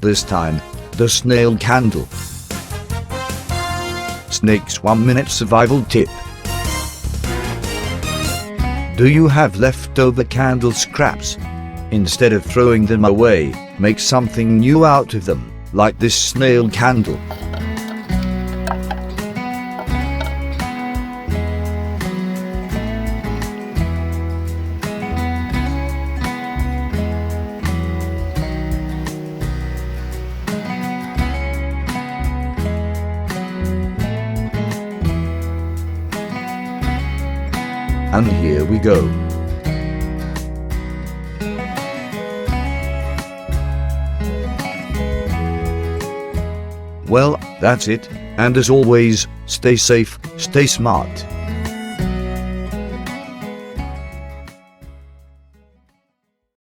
This time, the snail candle. Snake's 1-minute survival tip. Do you have leftover candle scraps? Instead of throwing them away, make something new out of them, like this snail candle. And here we go. Well, that's it, and as always, stay safe, stay smart.